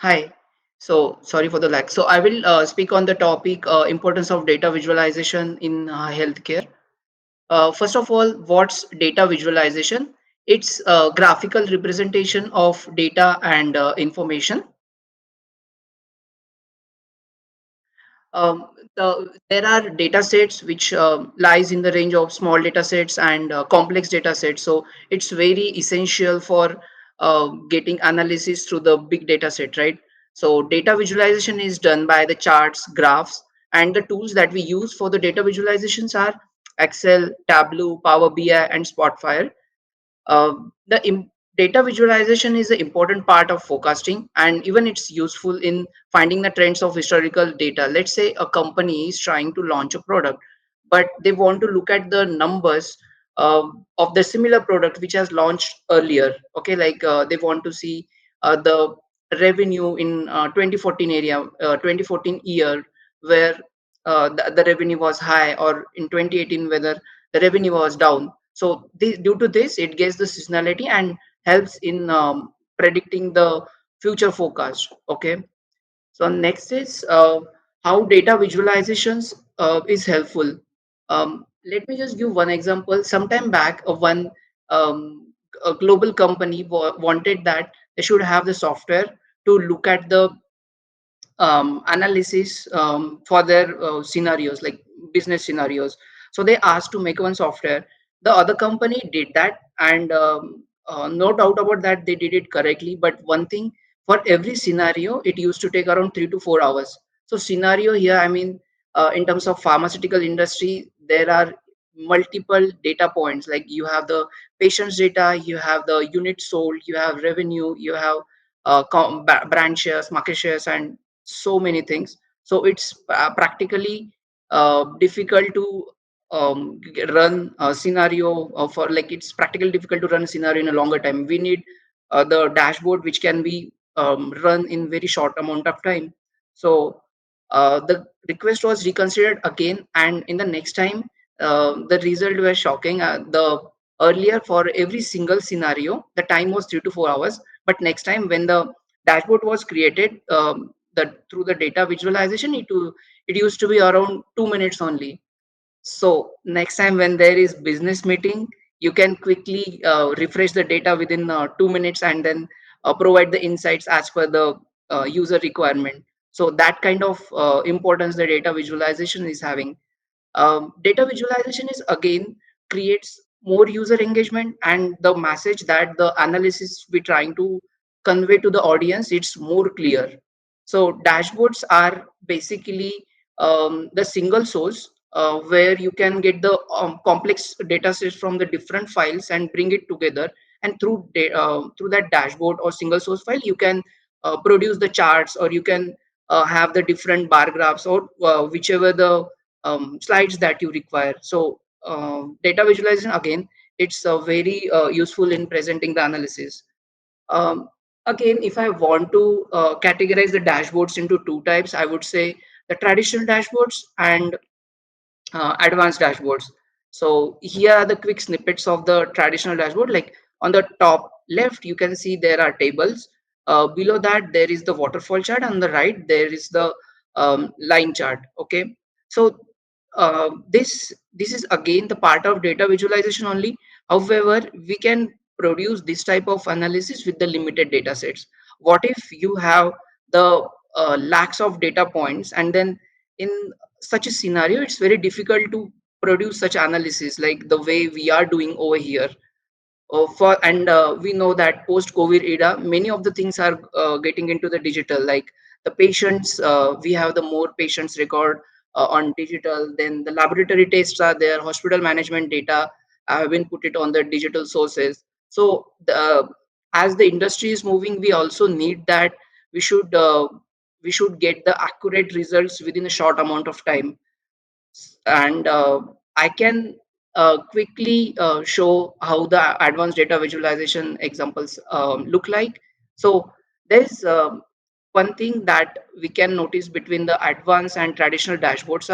Hi. So sorry for the lag. So I will speak on the topic importance of data visualization in healthcare. First of all, what's data visualization? It's a graphical representation of data and information. Um, there are data sets which lies in the range of small data sets and complex data sets. So it's very essential for getting analysis through the big data set, right? So data visualization is done by the charts, graphs, and the tools that we use for the data visualizations are Excel, Tableau, Power BI, and Spotfire. The data visualization is an important part of forecasting, and even it's useful in finding the trends of historical data. Let's say a company is trying to launch a product, but they want to look at the numbers of the similar product which has launched earlier. Okay, like they want to see the revenue in 2014 2014 year, where the revenue was high, or in 2018 whether the revenue was down. So due to this, it gets the seasonality and helps in predicting the future forecast. Okay. So next is how data visualizations is helpful. Let me just give one example. Sometime back, um, a global company wanted that they should have the software to look at the analysis for their scenarios, like business scenarios. So they asked to make one software. The other company did that, and no doubt about that, they did it correctly. But one thing, for every scenario, it used to take around 3 to 4 hours. So scenario here, I mean, in terms of pharmaceutical industry, there are multiple data points. Like you have the patient's data, you have the unit sold, you have revenue, you have brand shares, market shares, and so many things. So it's practically difficult to run a scenario for, like, it's practically difficult to run a scenario in a longer time. We need the dashboard which can be run in very short amount of time. So the request was reconsidered again, and in the next time the result was shocking. The earlier, for every single scenario, the time was 3 to 4 hours, but next time when the dashboard was created, that through the data visualization, it used to be around 2 minutes only. So next time when there is business meeting, you can quickly refresh the data within 2 minutes, and then provide the insights as per the user requirement. So that kind of importance the data visualization is having. Data visualization is again creates more user engagement, and the message that the analysis we trying to convey to the audience, it's more clear. So dashboards are basically the single source where you can get the complex data sets from the different files and bring it together, and through that dashboard or single source file, you can produce the charts, or you can have the different bar graphs, or whichever the slides that you require. So data visualization, again, it's very useful in presenting the analysis. um, Again, if I want to categorize the dashboards into two types, I would say the traditional dashboards and advanced dashboards. So here are the quick snippets of the traditional dashboard. Like on the top left, you can see there are tables. Below that, there is the waterfall chart. On the right, there is the line chart. Okay. So this is again the part of data visualization only. However, we can produce this type of analysis with the limited data sets. What if you have the lakhs of data points, and then in such a scenario, it's very difficult to produce such analysis like the way we are doing over here. For and We know that post COVID era, many of the things are getting into the digital. Like the patients, we have the more patients record on digital. Then the laboratory tests are there. Hospital management data have been put it on the digital sources. So as the industry is moving, we also need that. We should uh, we should get the accurate results within a short amount of time. And I can quickly show how the advanced data visualization examples look like. So there's one thing that we can notice between the advanced and traditional dashboards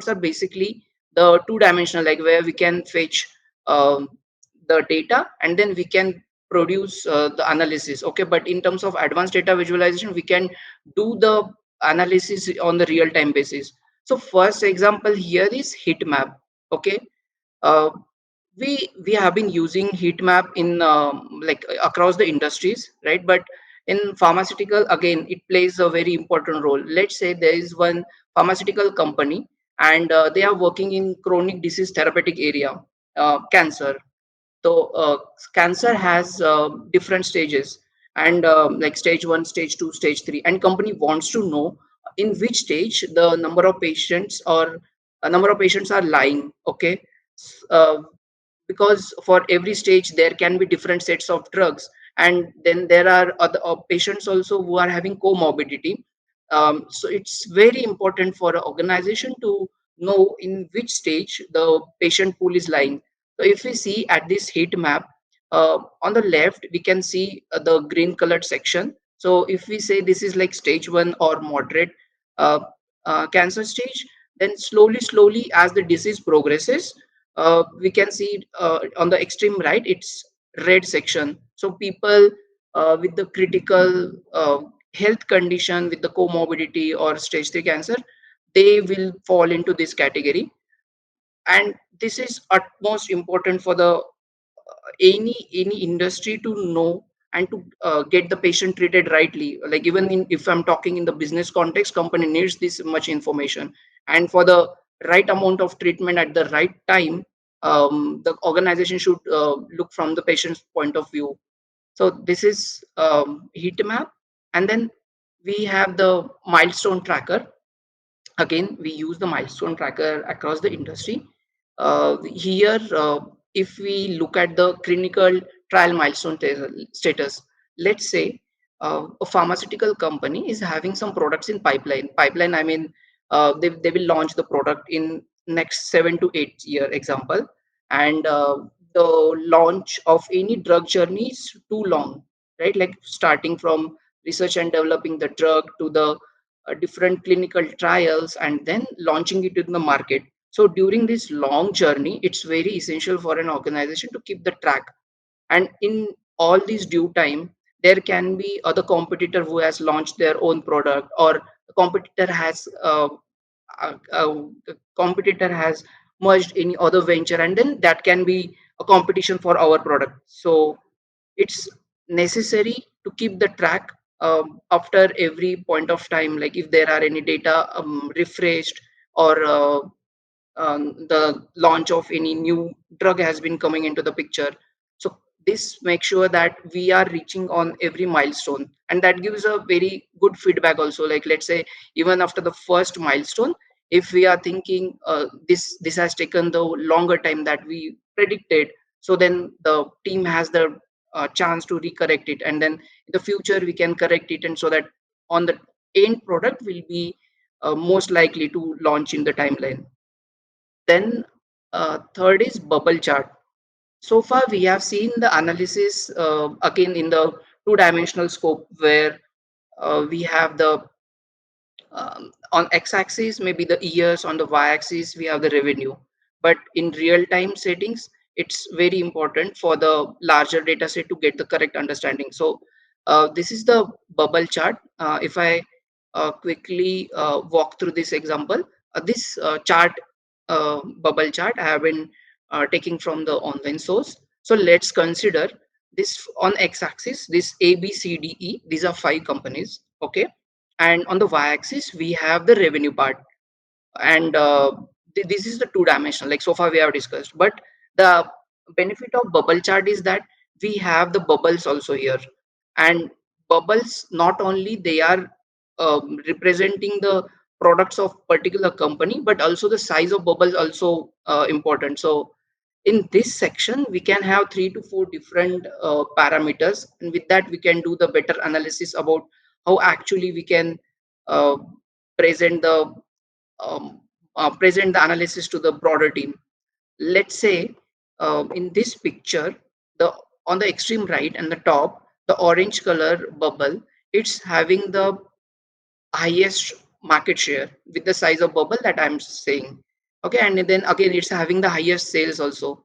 are basically the two dimensional, like where we can fetch um, the data, and then we can produce the analysis. Okay, but in terms of advanced data visualization, we can do the analysis on the real time basis. So first example here is heat map. Okay, uh, we have been using heat map in like across the industries, right? But in pharmaceutical, again, it plays a very important role. Let's say there is one pharmaceutical company, and they are working in chronic disease therapeutic area, cancer. So cancer has different stages, and like stage 1, stage 2, stage 3, and company wants to know in which stage the number of patients or a number of patients are lying. Okay. uh, because for every stage there can be different sets of drugs, and then there are other patients also who are having comorbidity. So it's very important for an organization to know in which stage the patient pool is lying. So if we see at this heat map, on the left we can see the green colored section. So if we say this is like stage 1 or moderate uh, cancer stage, then slowly as the disease progresses, we can see on the extreme right it's red section. So people with the critical health condition with the comorbidity or stage 3 cancer, they will fall into this category. And this is utmost important for the any industry to know and to get the patient treated rightly. Like even in, if I'm talking in the business context, company needs this much information, and for the right amount of treatment at the right time, the organization should look from the patient's point of view. So this is heat map. And then we have the milestone tracker. Again, we use the milestone tracker across the industry. Here, if we look at the clinical trial milestone status, let's say a pharmaceutical company is having some products in pipeline. I mean, they will launch the product in next 7 to 8 year example. And the launch of any drug journey is too long, right? Like starting from research and developing the drug to the different clinical trials and then launching it in the market. So during this long journey, it's very essential for an organization to keep the track. And in all this due time, there can be other competitor who has launched their own product, or a competitor has a competitor has merged any other venture, and then that can be a competition for our product. So it's necessary to keep the track after every point of time, like if there are any data refreshed, or the launch of any new drug has been coming into the picture. So this makes sure that we are reaching on every milestone, and that gives a very good feedback also. Like let's say even after the first milestone, if we are thinking this has taken the longer time that we predicted, so then the team has the chance to recorrect it, and then in the future we can correct it, and so that on the end product will be most likely to launch in the timeline. Then third is bubble chart. So far we have seen the analysis again in the two-dimensional scope, where we have the on x-axis maybe the years, on the y-axis we have the revenue. But in real-time settings, it's very important for the larger data set to get the correct understanding. So this is the bubble chart. If I quickly walk through this example, this chart, bubble chart, I have been taking from the online source. So let's consider this on x-axis, this A, B, C, D, E. These are 5 companies. Okay, and on the y-axis we have the revenue part. And this is the two-dimensional, like so far we have discussed. But the benefit of bubble chart is that we have the bubbles also here. And bubbles, not only they are representing the products of particular company, but also the size of bubbles also important. So in this section we can have 3 to 4 different parameters, and with that we can do the better analysis about how actually we can uh, present the um, present the analysis to the broader team. Let's say in this picture, the on the extreme right and the top, the orange color bubble, it's having the highest market share with the size of bubble that I'm saying. Okay, and then again it's having the highest sales also.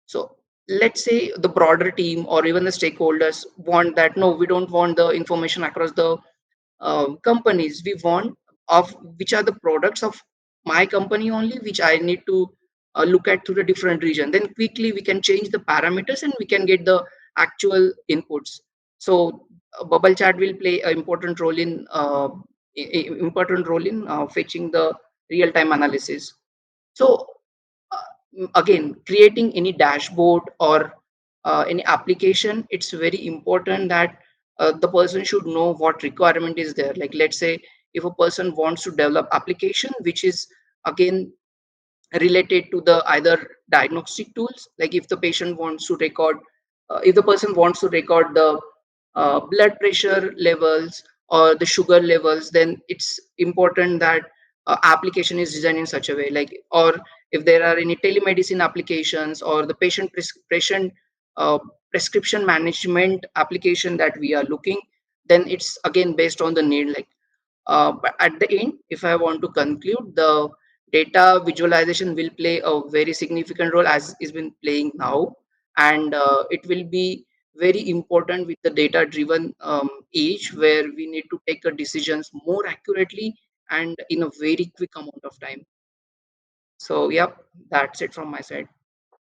So let's say the broader team or even the stakeholders want that, no, we don't want the information across the companies. We want of which are the products of my company only, which I need to look at through the different region. Then quickly we can change the parameters and we can get the actual inputs. So bubble chat will play an important role in fetching the real time analysis. So again, creating any dashboard or any application, it's very important that the person should know what requirement is there. Like let's say if a person wants to develop application which is again related to the either diagnostic tools, like if the patient wants to record if the person wants to record the blood pressure levels or the sugar levels, then it's important that application is designed in such a way, like, or if there are any telemedicine applications or the patient uh, prescription management application that we are looking, then it's again based on the need. Like but at the end, if I want to conclude, the data visualization will play a very significant role as is been playing now, and it will be very important with the data driven age where we need to take decisions more accurately and in a very quick amount of time. So, yep, that's it from my side.